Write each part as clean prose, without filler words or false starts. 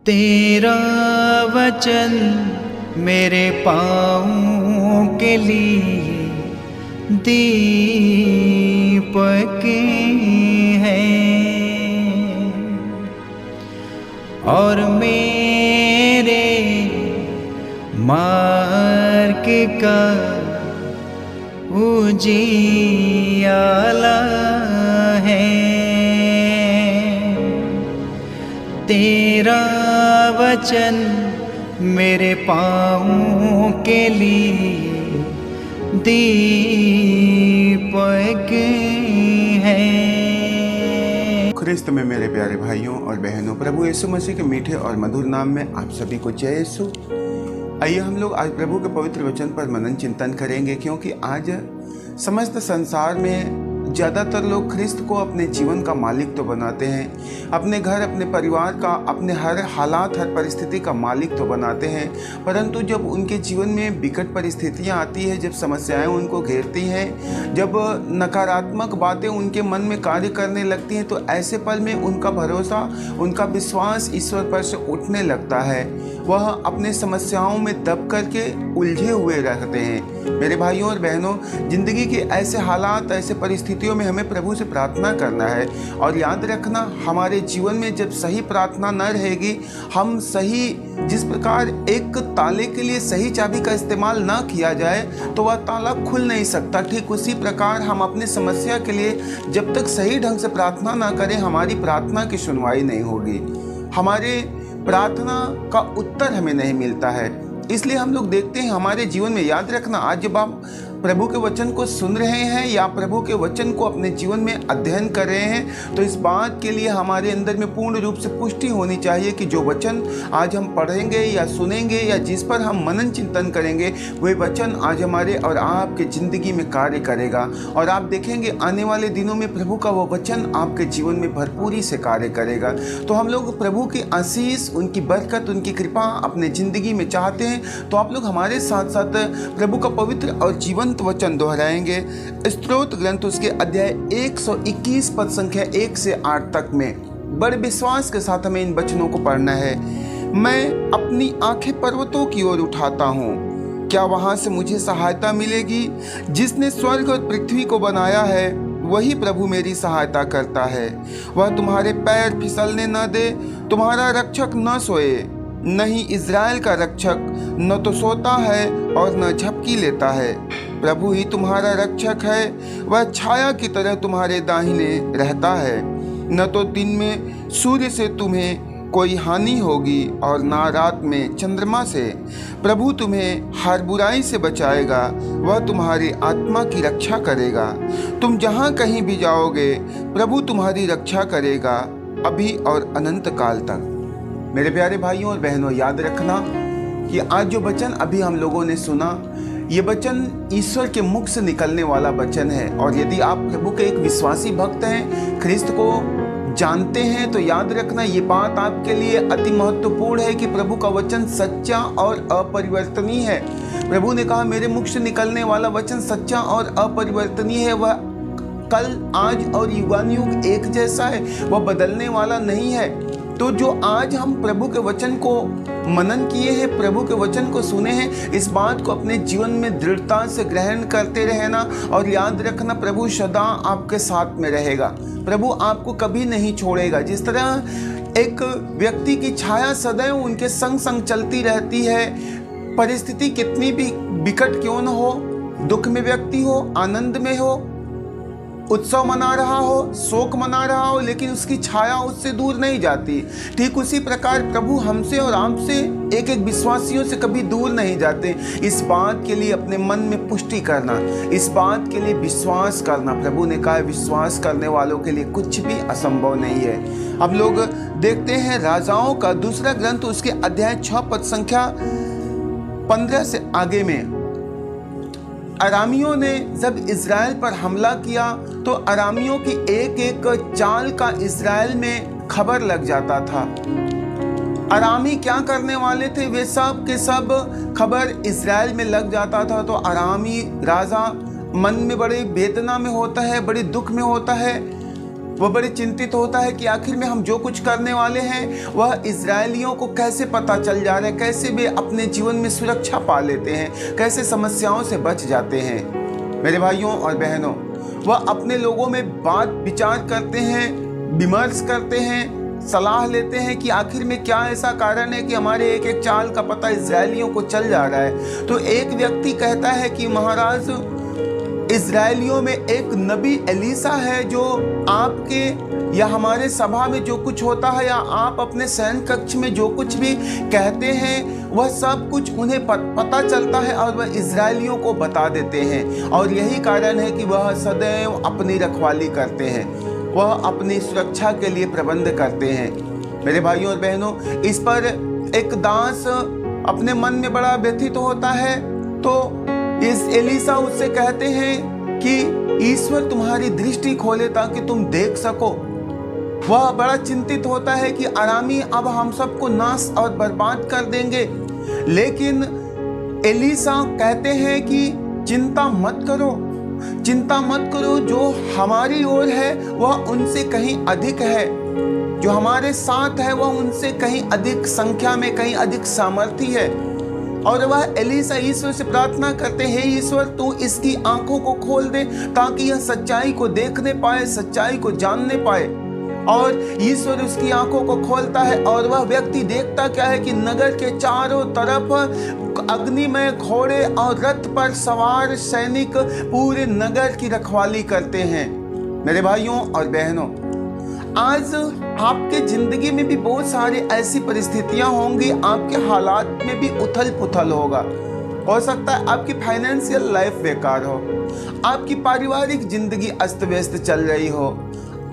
तेरा वचन मेरे पाँव के लिए दीपक है और मेरे मार्ग का उजियाला है। तेरा वचन मेरे पाँव के लिए दीपक है। ख्रिस्त में मेरे प्यारे भाइयों और बहनों, प्रभु यीशु मसीह के मीठे और मधुर नाम में आप सभी को जय यीशु। आइए हम लोग आज प्रभु के पवित्र वचन पर मनन चिंतन करेंगे, क्योंकि आज समस्त संसार में ज़्यादातर लोग ख्रिस्त को अपने जीवन का मालिक तो बनाते हैं, अपने घर, अपने परिवार का, अपने हर हालात, हर परिस्थिति का मालिक तो बनाते हैं, परंतु जब उनके जीवन में विकट परिस्थितियां आती है, जब समस्याएं उनको घेरती हैं, जब नकारात्मक बातें उनके मन में कार्य करने लगती हैं, तो ऐसे पल में उनका भरोसा, उनका विश्वास ईश्वर पर से उठने लगता है। वह अपने समस्याओं में दब करके उलझे हुए रहते हैं। मेरे भाइयों और बहनों, जिंदगी के ऐसे हालात, ऐसे परिस्थितियों में हमें प्रभु से प्रार्थना करना है। और याद रखना, हमारे जीवन में जब सही प्रार्थना न रहेगी, हम सही, जिस प्रकार एक ताले के लिए सही चाबी का इस्तेमाल ना किया जाए तो वह ताला खुल नहीं सकता, ठीक उसी प्रकार हम अपनी समस्या के लिए जब तक सही ढंग से प्रार्थना ना करें, हमारी प्रार्थना की सुनवाई नहीं होगी, हमारे प्रार्थना का उत्तर हमें नहीं मिलता है। इसलिए हम लोग देखते हैं हमारे जीवन में, याद रखना, आज जब आप प्रभु के वचन को सुन रहे हैं या प्रभु के वचन को अपने जीवन में अध्ययन कर रहे हैं, तो इस बात के लिए हमारे अंदर में पूर्ण रूप से पुष्टि होनी चाहिए कि जो वचन आज हम पढ़ेंगे या सुनेंगे या जिस पर हम मनन चिंतन करेंगे, वह वचन आज हमारे और आपके ज़िंदगी में कार्य करेगा। और आप देखेंगे आने वाले दिनों में प्रभु का वो वचन आपके जीवन में भरपूरी से कार्य करेगा। तो हम लोग प्रभु की आशीष, उनकी बरकत, उनकी कृपा अपने ज़िंदगी में चाहते हैं, तो आप लोग हमारे साथ साथ प्रभु का पवित्र और जीवन वचन दोहराएंगे। स्तोत्र ग्रंथ उसके अध्याय 121 पद संख्या 1 से 8 तक में बड़े विश्वास के साथ हमें इन वचनों को पढ़ना है। मैं अपनी आंखें पर्वतों की ओर उठाता हूँ, क्या वहां से मुझे सहायता मिलेगी? जिसने स्वर्ग और पृथ्वी को बनाया है वही प्रभु मेरी सहायता करता है। वह तुम्हारे पैर फिसलने न दे, तुम्हारा रक्षक न सोए। नहीं, इज़राइल का रक्षक न तो सोता है और न झपकी लेता है। प्रभु ही तुम्हारा रक्षक है, वह छाया की तरह तुम्हारे दाहिने रहता है। न तो दिन में सूर्य से तुम्हें कोई हानि होगी और ना रात में चंद्रमा से। प्रभु तुम्हें हर बुराई से बचाएगा, वह तुम्हारी आत्मा की रक्षा करेगा। तुम जहाँ कहीं भी जाओगे, प्रभु तुम्हारी रक्षा करेगा अभी और अनंत काल तक। मेरे प्यारे भाइयों और बहनों, याद रखना कि आज जो वचन अभी हम लोगों ने सुना, ये वचन ईश्वर के मुख से निकलने वाला वचन है। और यदि आप प्रभु के एक विश्वासी भक्त हैं, ख्रिस्त को जानते हैं, तो याद रखना ये बात आपके लिए अति महत्वपूर्ण है कि प्रभु का वचन सच्चा और अपरिवर्तनीय है। प्रभु ने कहा, मेरे मुख से निकलने वाला वचन सच्चा और अपरिवर्तनीय है। वह कल, आज और युगानुयुग एक जैसा है, वह बदलने वाला नहीं है। तो जो आज हम प्रभु के वचन को मनन किए हैं, प्रभु के वचन को सुने हैं, इस बात को अपने जीवन में दृढ़ता से ग्रहण करते रहना। और याद रखना, प्रभु सदा आपके साथ में रहेगा, प्रभु आपको कभी नहीं छोड़ेगा। जिस तरह एक व्यक्ति की छाया सदैव उनके संग संग चलती रहती है, परिस्थिति कितनी भी विकट क्यों न हो, दुख में व्यक्ति हो, आनंद में हो, उत्सव मना रहा हो, शोक मना रहा हो, लेकिन उसकी छाया उससे दूर नहीं जाती। ठीक उसी प्रकार प्रभु हमसे और आपसे, एक एक विश्वासियों से कभी दूर नहीं जाते। इस बात के लिए अपने मन में पुष्टि करना, इस बात के लिए विश्वास करना। प्रभु ने कहा, विश्वास करने वालों के लिए कुछ भी असंभव नहीं है। अब लोग देखते हैं राजाओं का दूसरा ग्रंथ, उसके अध्याय 6 पद संख्या 15 से आगे में, अरामियों ने जब इज़राइल पर हमला किया तो अरामियों की एक एक चाल का इज़राइल में खबर लग जाता था। अरामी क्या करने वाले थे, वे सब के सब खबर इज़राइल में लग जाता था। तो अरामी राजा मन में बड़ी वेदना में होता है, बड़े दुख में होता है। वह बड़े चिंतित होता है कि आखिर में हम जो कुछ करने वाले हैं वह इजरायलियों को कैसे पता चल जा रहा है, कैसे वे अपने जीवन में सुरक्षा पा लेते हैं, कैसे समस्याओं से बच जाते हैं। मेरे भाइयों और बहनों, वह अपने लोगों में बात विचार करते हैं, विमर्श करते हैं, सलाह लेते हैं कि आखिर में क्या ऐसा कारण है कि हमारे एक एक चाल का पता इजरायलियों को चल जा रहा है। तो एक व्यक्ति कहता है कि महाराज, इजरायलियों में एक नबी एलीसा है जो आपके या हमारे सभा में जो कुछ होता है या आप अपने शयन कक्ष में जो कुछ भी कहते हैं वह सब कुछ उन्हें पता चलता है और वह इजरायलियों को बता देते हैं। और यही कारण है कि वह सदैव अपनी रखवाली करते हैं, वह अपनी सुरक्षा के लिए प्रबंध करते हैं। मेरे भाइयों और बहनों, इस पर एक दास अपने मन में बड़ा व्यथित होता है। तो इस एलीसा उससे कहते हैं कि ईश्वर तुम्हारी दृष्टि खोले ताकि तुम देख सको। वह बड़ा चिंतित होता है कि अरामी अब हम सबको नाश और बर्बाद कर देंगे। लेकिन एलीसा कहते हैं कि चिंता मत करो, चिंता मत करो, जो हमारी ओर है वह उनसे कहीं अधिक है, जो हमारे साथ है वह उनसे कहीं अधिक संख्या में, कहीं अधिक सामर्थ्य है। और वह एलीसा ईश्वर से प्रार्थना करते हैं, हे ईश्वर तू इसकी आंखों को खोल दे ताकि यह सच्चाई को देखने पाए, सच्चाई को जानने पाए। और ईश्वर उसकी आंखों को खोलता है और वह व्यक्ति देखता क्या है कि नगर के चारों तरफ अग्निमय घोड़े और रथ पर सवार सैनिक पूरे नगर की रखवाली करते हैं। मेरे भाइयों और बहनों, आज आपके जिंदगी में भी बहुत सारी ऐसी परिस्थितियां होंगी, आपके हालात में भी उथल पुथल होगा। हो सकता है आपकी फाइनेंशियल लाइफ बेकार हो, आपकी पारिवारिक जिंदगी अस्त व्यस्त चल रही हो,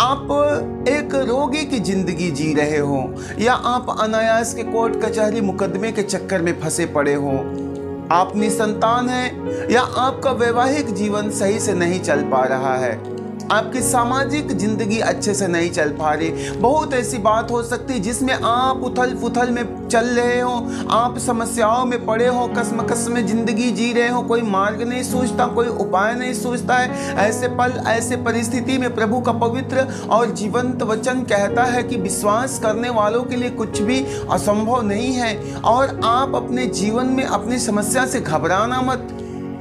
आप एक रोगी की जिंदगी जी रहे हो, या आप अनायास के कोर्ट कचहरी मुकदमे के चक्कर में फंसे पड़े हो, आप निसंतान हैं, या आपका वैवाहिक जीवन सही से नहीं चल पा रहा है, आपकी सामाजिक जिंदगी अच्छे से नहीं चल पा रही। बहुत ऐसी बात हो सकती है जिसमें आप उथल पुथल में चल रहे हो, आप समस्याओं में पड़े हो, कसमकस में जिंदगी जी रहे हो, कोई मार्ग नहीं सूझता, कोई उपाय नहीं सूझता है। ऐसे पल, ऐसे परिस्थिति में प्रभु का पवित्र और जीवंत वचन कहता है कि विश्वास करने वालों के लिए कुछ भी असंभव नहीं है। और आप अपने जीवन में अपनी समस्या से घबराना मत,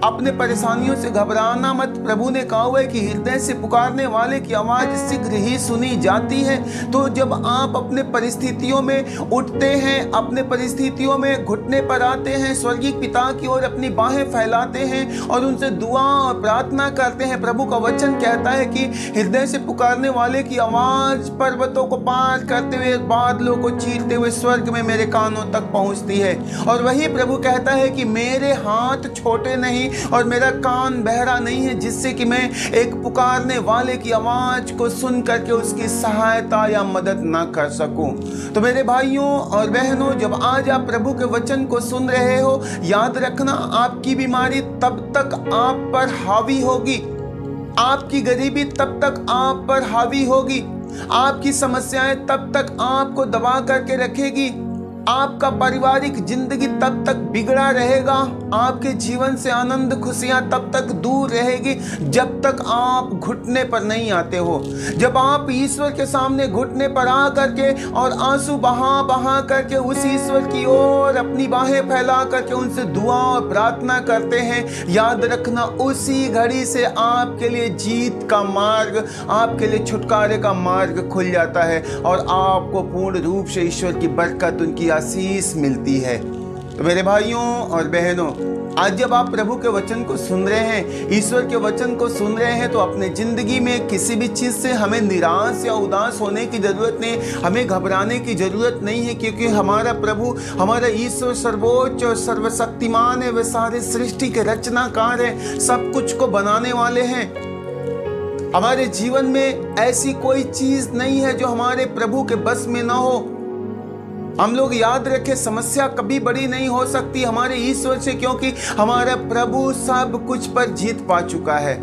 अपने परेशानियों से घबराना मत। प्रभु ने कहा हुआ है कि हृदय से पुकारने वाले की आवाज शीघ्र ही सुनी जाती है। तो जब आप अपने परिस्थितियों में उठते हैं, अपने परिस्थितियों में घुटने पर आते हैं, स्वर्गीय पिता की ओर अपनी बाहें फैलाते हैं और उनसे दुआ और प्रार्थना करते हैं, प्रभु का वचन कहता है कि हृदय से पुकारने वाले की आवाज पर्वतों को पार करते हुए, बादलों को चीरते हुए स्वर्ग में मेरे कानों तक पहुंचती है। और वही प्रभु कहता है कि मेरे हाथ छोटे नहीं और मेरा कान बहरा नहीं है, जिससे कि मैं एक पुकारने वाले की आवाज को सुन करके उसकी सहायता या मदद ना कर सकूं। तो मेरे भाइयों और बहनों, जब आज आप प्रभु के वचन को सुन रहे हो, याद रखना आपकी बीमारी तब तक आप पर हावी होगी, आपकी गरीबी तब तक आप पर हावी होगी, आपकी समस्याएं तब तक आपको दबा करके रखेगी, आपका पारिवारिक जिंदगी तब तक बिगड़ा रहेगा, आपके जीवन से आनंद खुशियां तब तक दूर रहेगी जब तक आप घुटने पर नहीं आते हो। जब आप ईश्वर के सामने घुटने पर आ करके और आंसू बहा करके उस ईश्वर की ओर अपनी बाहें फैला करके उनसे दुआ और प्रार्थना करते हैं, याद रखना उसी घड़ी से आपके लिए जीत का मार्ग, आपके लिए छुटकारे का मार्ग खुल जाता है और आपको पूर्ण रूप से ईश्वर की बरकत, उनकी आशीष मिलती है। तो मेरे भाइयों और बहनों, आज जब आप प्रभु के वचन को सुन रहे हैं, ईश्वर के वचन को सुन रहे हैं, तो अपने जिंदगी में किसी भी चीज से हमें निराश या उदास होने की जरूरत नहीं, हमें घबराने की जरूरत नहीं है, क्योंकि हमारा प्रभु, हमारा ईश्वर सर्वोच्च और सर्वशक्तिमान है। वे सारे सृष्टि के रचनाकार हैं, सब कुछ को बनाने वाले हैं। हमारे जीवन में ऐसी कोई चीज नहीं है जो हमारे प्रभु के बस में ना हो। हम लोग याद रखें, समस्या कभी बड़ी नहीं हो सकती हमारे ईश्वर से, क्योंकि हमारा प्रभु सब कुछ पर जीत पा चुका है।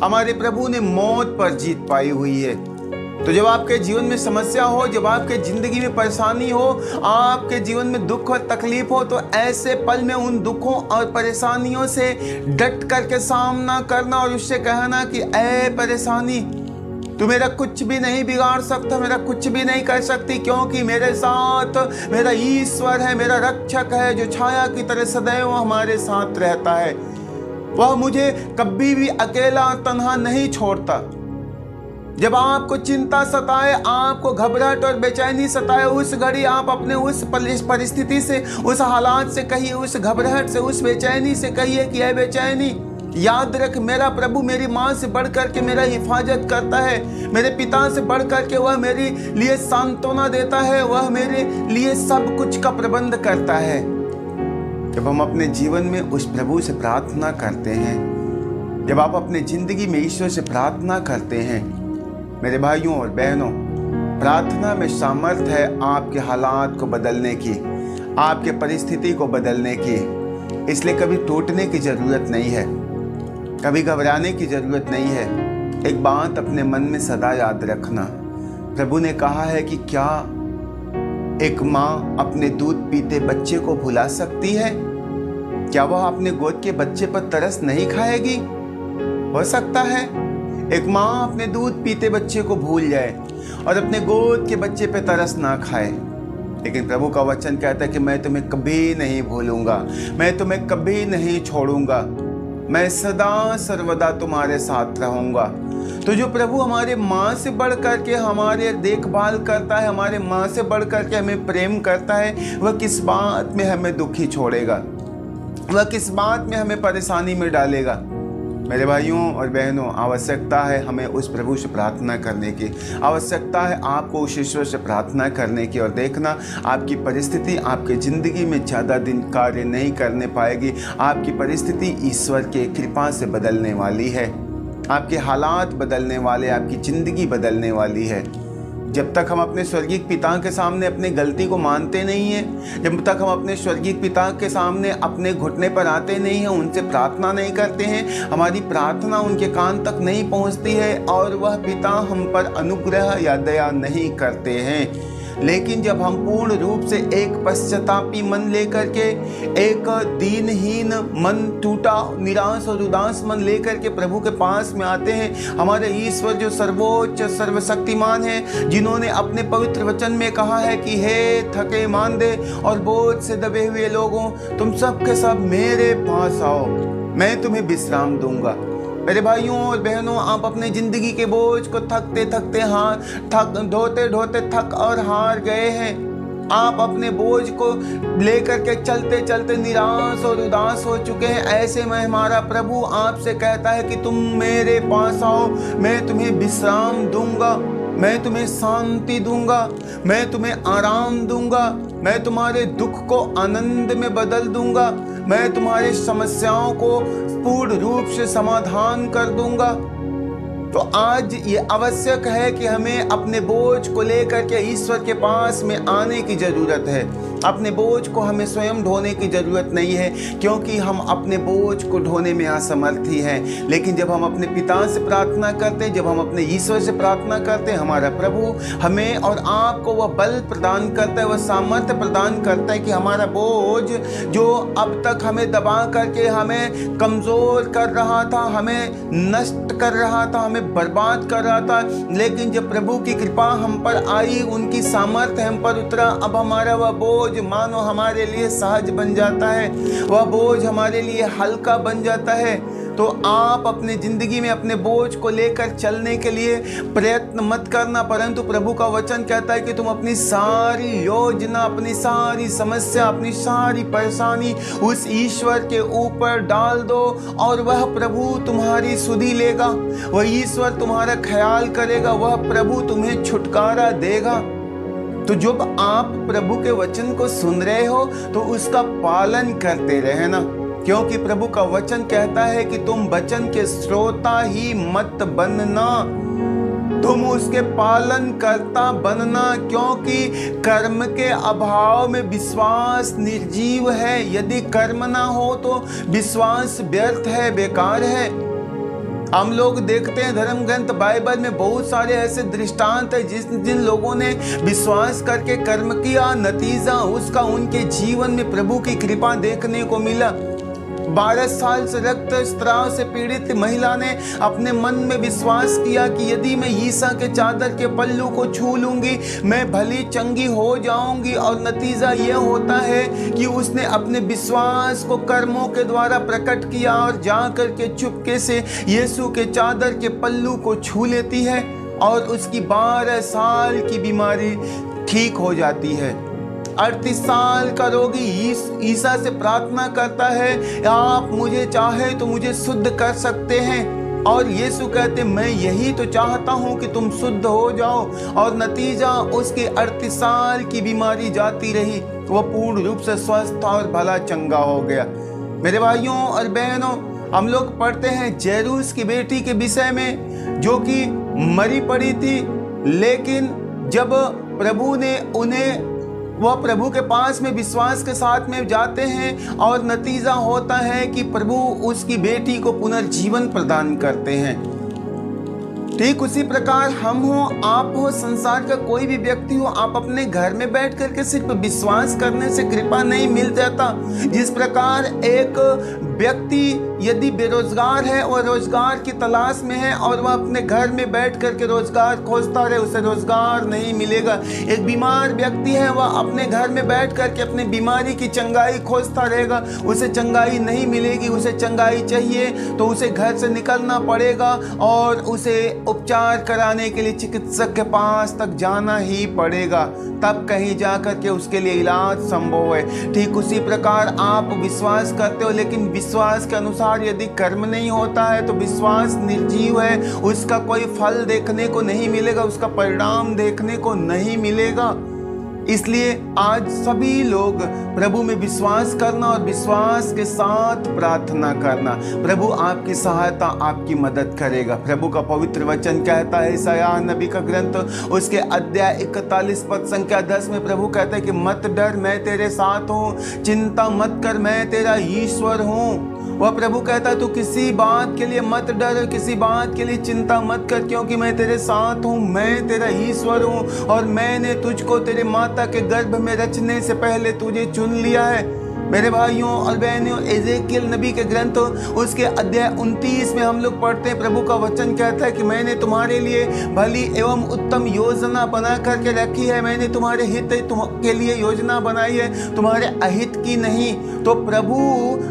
हमारे प्रभु ने मौत पर जीत पाई हुई है। तो जब आपके जीवन में समस्या हो, जब आपके जिंदगी में परेशानी हो, आपके जीवन में दुख और तकलीफ हो, तो ऐसे पल में उन दुखों और परेशानियों से डट करके सामना करना और उससे कहना कि ऐ परेशानी, तू मेरा कुछ भी नहीं बिगाड़ सकता, मेरा कुछ भी नहीं कर सकती, क्योंकि मेरे साथ मेरा ईश्वर है, मेरा रक्षक है, जो छाया की तरह सदैव हमारे साथ रहता है। वह मुझे कभी भी अकेला और तन्हा नहीं छोड़ता। जब आपको चिंता सताए, आपको घबराहट और बेचैनी सताए, उस घड़ी आप अपने उस परिस्थिति से, उस हालात से कहिए, उस घबराहट से, उस बेचैनी से कहिए कि ऐ बेचैनी, याद रख मेरा प्रभु मेरी माँ से बढ़ करके मेरा हिफाजत करता है, मेरे पिता से बढ़ करके वह मेरे लिए सांत्वना देता है, वह मेरे लिए सब कुछ का प्रबंध करता है। जब हम अपने जीवन में उस प्रभु से प्रार्थना करते हैं, जब आप अपने जिंदगी में ईश्वर से प्रार्थना करते हैं, मेरे भाइयों और बहनों, प्रार्थना में सामर्थ्य है आपके हालात को बदलने की, आपके परिस्थिति को बदलने की। इसलिए कभी टूटने की ज़रूरत नहीं है, कभी घबराने की ज़रूरत नहीं है। एक बात अपने मन में सदा याद रखना, प्रभु ने कहा है कि क्या एक माँ अपने दूध पीते बच्चे को भुला सकती है? क्या वह अपने गोद के बच्चे पर तरस नहीं खाएगी? हो सकता है एक माँ अपने दूध पीते बच्चे को भूल जाए और अपने गोद के बच्चे पे तरस ना खाए, लेकिन प्रभु का वचन कहता है कि मैं तुम्हें कभी नहीं भूलूंगा, मैं तुम्हें कभी नहीं छोड़ूंगा, मैं सदा सर्वदा तुम्हारे साथ रहूंगा। तो जो प्रभु हमारे माँ से बढ़ करके हमारे देखभाल करता है, हमारे माँ से बढ़ करके हमें प्रेम करता है, वह किस बात में हमें दुखी छोड़ेगा, वह किस बात में हमें परेशानी में डालेगा। मेरे भाइयों और बहनों, आवश्यकता है हमें उस प्रभु से प्रार्थना करने की, आवश्यकता है आपको उस ईश्वर से प्रार्थना करने की। और देखना, आपकी परिस्थिति आपके ज़िंदगी में ज़्यादा दिन कार्य नहीं करने पाएगी। आपकी परिस्थिति ईश्वर के कृपा से बदलने वाली है, आपके हालात बदलने वाले, आपकी ज़िंदगी बदलने वाली है। जब तक हम अपने स्वर्गीय पिता के सामने अपनी गलती को मानते नहीं हैं, जब तक हम अपने स्वर्गीय पिता के सामने अपने घुटने पर आते नहीं हैं, उनसे प्रार्थना नहीं करते हैं, हमारी प्रार्थना उनके कान तक नहीं पहुंचती है और वह पिता हम पर अनुग्रह या दया नहीं करते हैं। लेकिन जब हम पूर्ण रूप से एक पश्चातापी मन लेकर के, एक दीनहीन मन, टूटा निराश और उदास मन लेकर के प्रभु के पास में आते हैं, हमारे ईश्वर जो सर्वोच्च सर्वशक्तिमान है, जिन्होंने अपने पवित्र वचन में कहा है कि हे थके मांदे और बोझ से दबे हुए लोगों, तुम सब के सब मेरे पास आओ, मैं तुम्हें विश्राम दूंगा। मेरे भाइयों और बहनों, आप अपने ज़िंदगी के बोझ को थकते थकते ढोते ढोते थक और हार गए हैं। आप अपने बोझ को लेकर के चलते चलते निराश और उदास हो चुके हैं। ऐसे में हमारा प्रभु आपसे कहता है कि तुम मेरे पास आओ, मैं तुम्हें विश्राम दूंगा, मैं तुम्हें शांति दूंगा, मैं तुम्हें आराम दूंगा, मैं तुम्हारे दुख को आनंद में बदल दूंगा, मैं तुम्हारी समस्याओं को पूर्ण रूप से समाधान कर दूंगा। तो आज ये आवश्यक है कि हमें अपने बोझ को लेकर के ईश्वर के पास में आने की ज़रूरत है। अपने बोझ को हमें स्वयं ढोने की ज़रूरत नहीं है, क्योंकि हम अपने बोझ को ढोने में असमर्थ ही हैं। लेकिन जब हम अपने पिता से प्रार्थना करते हैं, जब हम अपने ईश्वर से प्रार्थना करते हैं, हमारा प्रभु हमें और आपको वह बल प्रदान करता है, वह सामर्थ्य प्रदान करता है कि हमारा बोझ जो अब तक हमें दबा करके हमें कमज़ोर कर रहा था, हमें नष्ट कर रहा था, हमें बर्बाद कर रहा था, लेकिन जब प्रभु की कृपा हम पर आई, उनकी सामर्थ्य हम पर उतरा, अब हमारा वह बोझ मानो हमारे लिए सहज बन जाता है, वह बोझ हमारे लिए हल्का बन जाता है। तो आप अपने ज़िंदगी में अपने बोझ को लेकर चलने के लिए प्रयत्न मत करना, परंतु प्रभु का वचन कहता है कि तुम अपनी सारी योजना, अपनी सारी समस्या, अपनी सारी परेशानी उस ईश्वर के ऊपर डाल दो और वह प्रभु तुम्हारी सुधि लेगा, वह ईश्वर तुम्हारा ख्याल करेगा, वह प्रभु तुम्हें छुटकारा देगा। तो जब आप प्रभु के वचन को सुन रहे हो तो उसका पालन करते रहना, क्योंकि प्रभु का वचन कहता है कि तुम वचन के श्रोता ही मत बनना, तुम उसके पालन करता बनना, क्योंकि कर्म के अभाव में विश्वास निर्जीव है। यदि कर्म ना हो तो विश्वास व्यर्थ है, बेकार है। हम लोग देखते हैं धर्म ग्रंथ बाइबल में बहुत सारे ऐसे दृष्टांत है जिन लोगों ने विश्वास करके कर्म किया, नतीजा उसका उनके जीवन में प्रभु की कृपा देखने को मिला। 12 साल से रक्त स्त्राव से पीड़ित महिला ने अपने मन में विश्वास किया कि यदि मैं यीशु के चादर के पल्लू को छू लूंगी मैं भली चंगी हो जाऊंगी। और नतीजा यह होता है कि उसने अपने विश्वास को कर्मों के द्वारा प्रकट किया और जाकर के चुपके से यीशु के चादर के पल्लू को छू लेती है और उसकी 12 साल की बीमारी ठीक हो जाती है। 38 साल का रोगी ईसा से प्रार्थना करता है, आप मुझे चाहे तो मुझे शुद्ध कर सकते हैं। और यीशु कहते मैं यही तो चाहता हूं कि तुम शुद्ध हो जाओ। और नतीजा उसकी 38 साल की बीमारी जाती रही, वह पूर्ण रूप से स्वस्थ और भला चंगा हो गया। मेरे भाइयों और बहनों, हम लोग पढ़ते हैं जैरूस की बेटी के विषय में जो कि मरी पड़ी थी, लेकिन जब प्रभु ने उन्हें वह प्रभु के पास में विश्वास के साथ में जाते हैं और नतीजा होता है कि प्रभु उसकी बेटी को पुनर्जीवन प्रदान करते हैं। ठीक उसी प्रकार हम हो, आप हो, संसार का कोई भी व्यक्ति हो, आप अपने घर में बैठ करके सिर्फ विश्वास करने से कृपा नहीं मिल जाता। जिस प्रकार एक व्यक्ति यदि बेरोजगार है और रोजगार की तलाश में है और वह अपने घर में बैठ करके रोजगार खोजता रहे, उसे रोजगार नहीं मिलेगा। एक बीमार व्यक्ति है, वह अपने घर में बैठ करके अपनी बीमारी की चंगाई खोजता रहेगा, उसे चंगाई नहीं मिलेगी। उसे चंगाई चाहिए तो उसे घर से निकलना पड़ेगा और उसे उपचार कराने के लिए चिकित्सक के पास तक जाना ही पड़ेगा, तब कहीं जा करके उसके लिए इलाज संभव है। ठीक उसी प्रकार आप विश्वास करते हो, लेकिन विश्वास के अनुसार यदि कर्म नहीं होता है तो विश्वास निर्जीव है, उसका कोई फल देखने को नहीं मिलेगा, उसका परिणाम देखने को नहीं मिलेगा। इसलिए आज सभी लोग प्रभु में विश्वास करना और विश्वास के साथ प्रार्थना करना, प्रभु आपकी सहायता, आपकी मदद करेगा। प्रभु का पवित्र वचन कहता है, यशायाह नबी का ग्रंथ उसके अध्याय 41 पद संख्या 10 में प्रभु कहता है कि मत डर, मैं तेरे साथ हूँ, चिंता मत कर, मैं तेरा ईश्वर हूँ। वह प्रभु कहता है तू किसी बात के लिए मत डर, किसी बात के लिए चिंता मत कर, क्योंकि मैं तेरे साथ हूँ, मैं तेरा ईश्वर हूँ और मैंने तुझको तेरे माता के गर्भ में रचने से पहले तुझे चुन लिया है। मेरे भाइयों और बहनों, एजेकियल नबी के ग्रंथ उसके अध्याय 29 में हम लोग पढ़ते हैं, प्रभु का वचन कहता है कि मैंने तुम्हारे लिए भली एवं उत्तम योजना बना करके रखी है, मैंने तुम्हारे हित के लिए योजना बनाई है, तुम्हारे अहित की नहीं। तो प्रभु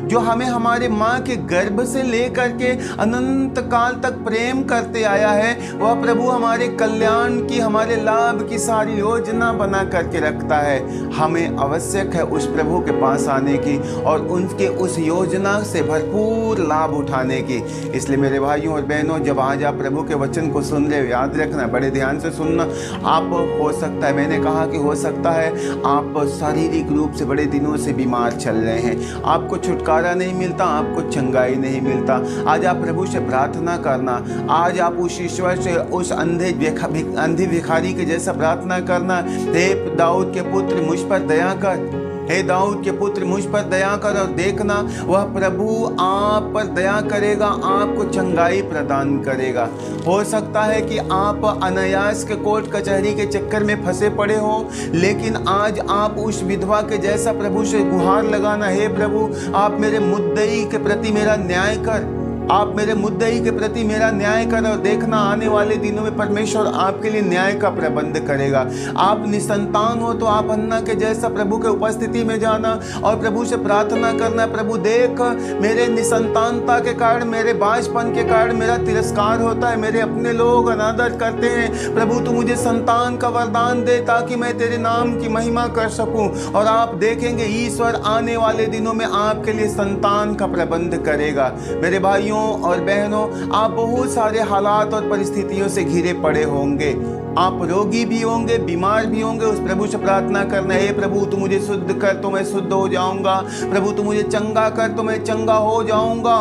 जो हमें हमारे माँ के गर्भ से लेकर के अनंत काल तक प्रेम करते आया है, वह प्रभु हमारे कल्याण की, हमारे लाभ की सारी योजना बना करके रखता है। हमें आवश्यक है उस प्रभु के पास आने की और उनके उस योजना से भरपूर लाभ उठाने की। इसलिए मेरे भाइयों और बहनों, जब आज आप प्रभु के वचन को सुन रहे हो, याद रखना, बड़े ध्यान से सुनना। आप हो सकता है, मैंने कहा कि हो सकता है आप शारीरिक रूप से बड़े दिनों से बीमार चल रहे हैं, आपको छुटकारा नहीं मिलता, आपको चंगाई नहीं मिलता। आज आप प्रभु से प्रार्थना करना, आज आप उस ईश्वर से, उस अंधे भिखारी के जैसा प्रार्थना करना, हे दाऊद के पुत्र मुझ पर दया कर, हे दाऊद के पुत्र मुझ पर दया कर, और देखना वह प्रभु आप पर दया करेगा, आपको चंगाई प्रदान करेगा। हो सकता है कि आप अनायास के कोर्ट कचहरी के चक्कर में फंसे पड़े हो, लेकिन आज आप उस विधवा के जैसा प्रभु से गुहार लगाना, हे प्रभु आप मेरे मुद्दई के प्रति मेरा न्याय कर, आप मेरे मुद्दई के प्रति मेरा न्याय कर, और देखना आने वाले दिनों में परमेश्वर आपके लिए न्याय का प्रबंध करेगा। आप निसंतान हो तो आप अन्ना के जैसा प्रभु के उपस्थिति में जाना और प्रभु से प्रार्थना करना, प्रभु देख मेरे निसंतानता के कारण, मेरे बाझपन के कारण मेरा तिरस्कार होता है, मेरे अपने लोग अनादर करते हैं, प्रभु तू मुझे संतान का वरदान दे ताकि मैं तेरे नाम की महिमा कर सकूं। और आप देखेंगे ईश्वर आने वाले दिनों में आपके लिए संतान का प्रबंध करेगा। मेरे भाइयों और बहनों, आप बहुत सारे हालात और परिस्थितियों से घिरे पड़े होंगे, आप रोगी भी होंगे, बीमार भी होंगे। उस प्रभु से प्रार्थना करना, हे प्रभु तू मुझे शुद्ध कर तो मैं शुद्ध हो जाऊंगा, प्रभु तू मुझे चंगा कर तो मैं चंगा हो जाऊंगा।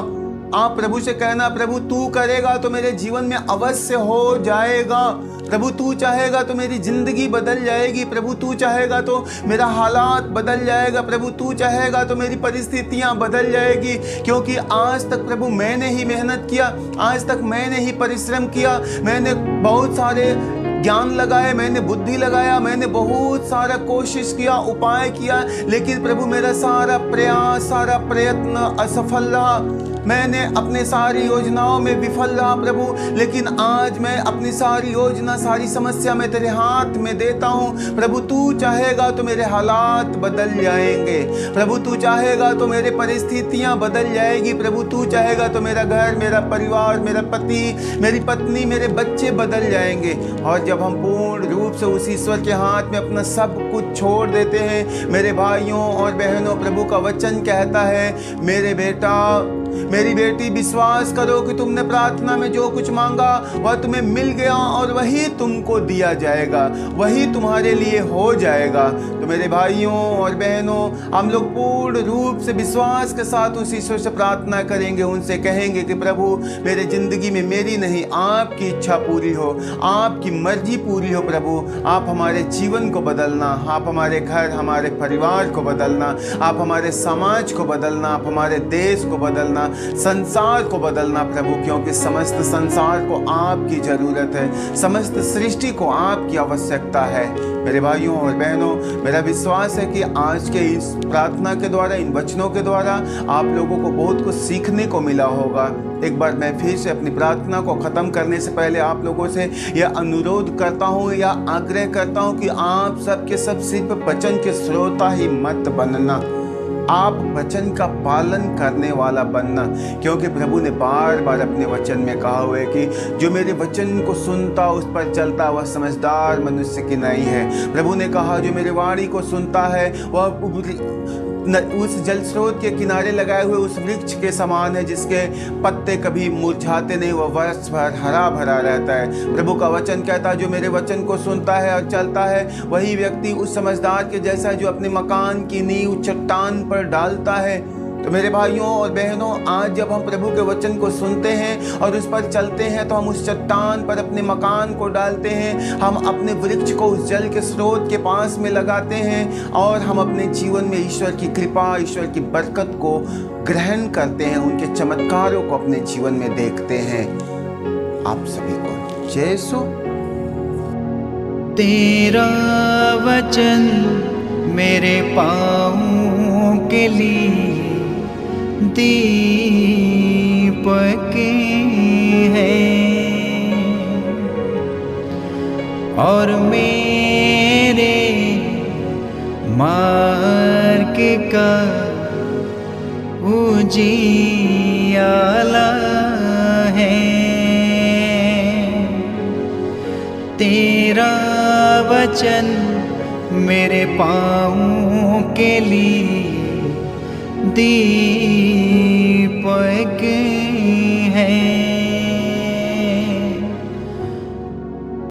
आप प्रभु से कहना, प्रभु तू करेगा तो मेरे जीवन में अवश्य हो जाएगा, प्रभु तू चाहेगा तो मेरी जिंदगी बदल जाएगी, प्रभु तू चाहेगा तो मेरा हालात बदल जाएगा, प्रभु तू चाहेगा तो मेरी परिस्थितियां बदल जाएगी। क्योंकि आज तक प्रभु मैंने ही मेहनत किया, आज तक मैंने ही परिश्रम किया, मैंने बहुत सारे ज्ञान लगाए, मैंने बुद्धि लगाया, मैंने बहुत सारा कोशिश किया, उपाय किया, लेकिन प्रभु मेरा सारा प्रयास, सारा प्रयत्न असफल रहा। मैंने अपने सारी योजनाओं में विफल रहा प्रभु। लेकिन आज मैं अपनी सारी योजना, सारी समस्या में तेरे हाथ में देता हूँ प्रभु। तू चाहेगा तो मेरे हालात बदल जाएंगे प्रभु। तू चाहेगा तो मेरे परिस्थितियाँ बदल जाएगी प्रभु। तू चाहेगा तो मेरा घर, मेरा परिवार, मेरा पति, मेरी पत्नी, मेरे बच्चे बदल जाएंगे। और जब हम पूर्ण रूप से उस ईश्वर के हाथ में अपना सब कुछ छोड़ देते हैं मेरे भाइयों और बहनों, प्रभु का वचन कहता है, मेरे बेटा, मेरी बेटी, विश्वास करो कि तुमने प्रार्थना में जो कुछ मांगा वह तुम्हें मिल गया और वही तुमको दिया जाएगा, वही तुम्हारे लिए हो जाएगा। तो मेरे भाइयों और बहनों, हम लोग पूर्ण रूप से विश्वास के साथ उस ईश्वर से प्रार्थना करेंगे, उनसे कहेंगे कि प्रभु मेरे जिंदगी में मेरी नहीं, आपकी इच्छा पूरी हो, आपकी मर्जी पूरी हो प्रभु। आप हमारे जीवन को बदलना, आप हमारे घर, हमारे परिवार को बदलना, आप हमारे समाज को बदलना, आप हमारे देश को बदलना, संसार को बदलना प्रभु। क्योंकि समस्त संसार को आपकी जरूरत है, समस्त सृष्टि को आपकी आवश्यकता है। मेरे भाइयों और बहनों, मेरा विश्वास है कि आज के इस प्रार्थना के द्वारा, इन वचनों के द्वारा आप लोगों को बहुत कुछ सीखने को मिला होगा। एक बार मैं फिर से अपनी प्रार्थना को ख़त्म करने से पहले आप लोगों से यह अनुरोध करता हूँ या आग्रह करता हूँ कि आप सबके सब सिर्फ वचन के श्रोता ही मत बनना, आप वचन का पालन करने वाला बनना। क्योंकि प्रभु ने बार बार अपने वचन में कहा हुआ है कि जो मेरे वचन को सुनता, उस पर चलता, वह समझदार मनुष्य की नहीं है। प्रभु ने कहा, जो मेरे वाणी को सुनता है वह उस जल स्रोत के किनारे लगाए हुए उस वृक्ष के समान है, जिसके पत्ते कभी मुरझाते नहीं, वह वर्ष भर हरा भरा रहता है। प्रभु का वचन कहता है, जो मेरे वचन को सुनता है और चलता है वही व्यक्ति उस समझदार के जैसा है जो अपने मकान की नींव चट्टान पर डालता है। तो मेरे भाइयों और बहनों, आज जब हम प्रभु के वचन को सुनते हैं और उस पर चलते हैं तो हम उस चट्टान पर अपने मकान को डालते हैं, हम अपने वृक्ष को उस जल के स्रोत के पास में लगाते हैं और हम अपने जीवन में ईश्वर की कृपा, ईश्वर की बरकत को ग्रहण करते हैं, उनके चमत्कारों को अपने जीवन में देखते हैं। आप सभी को जय यीशु। तेरा वचन मेरे पाँवों के लिए दीपक है और मेरे मार्ग का उजियाला है। तेरा वचन मेरे पाँवों के लिए दीपक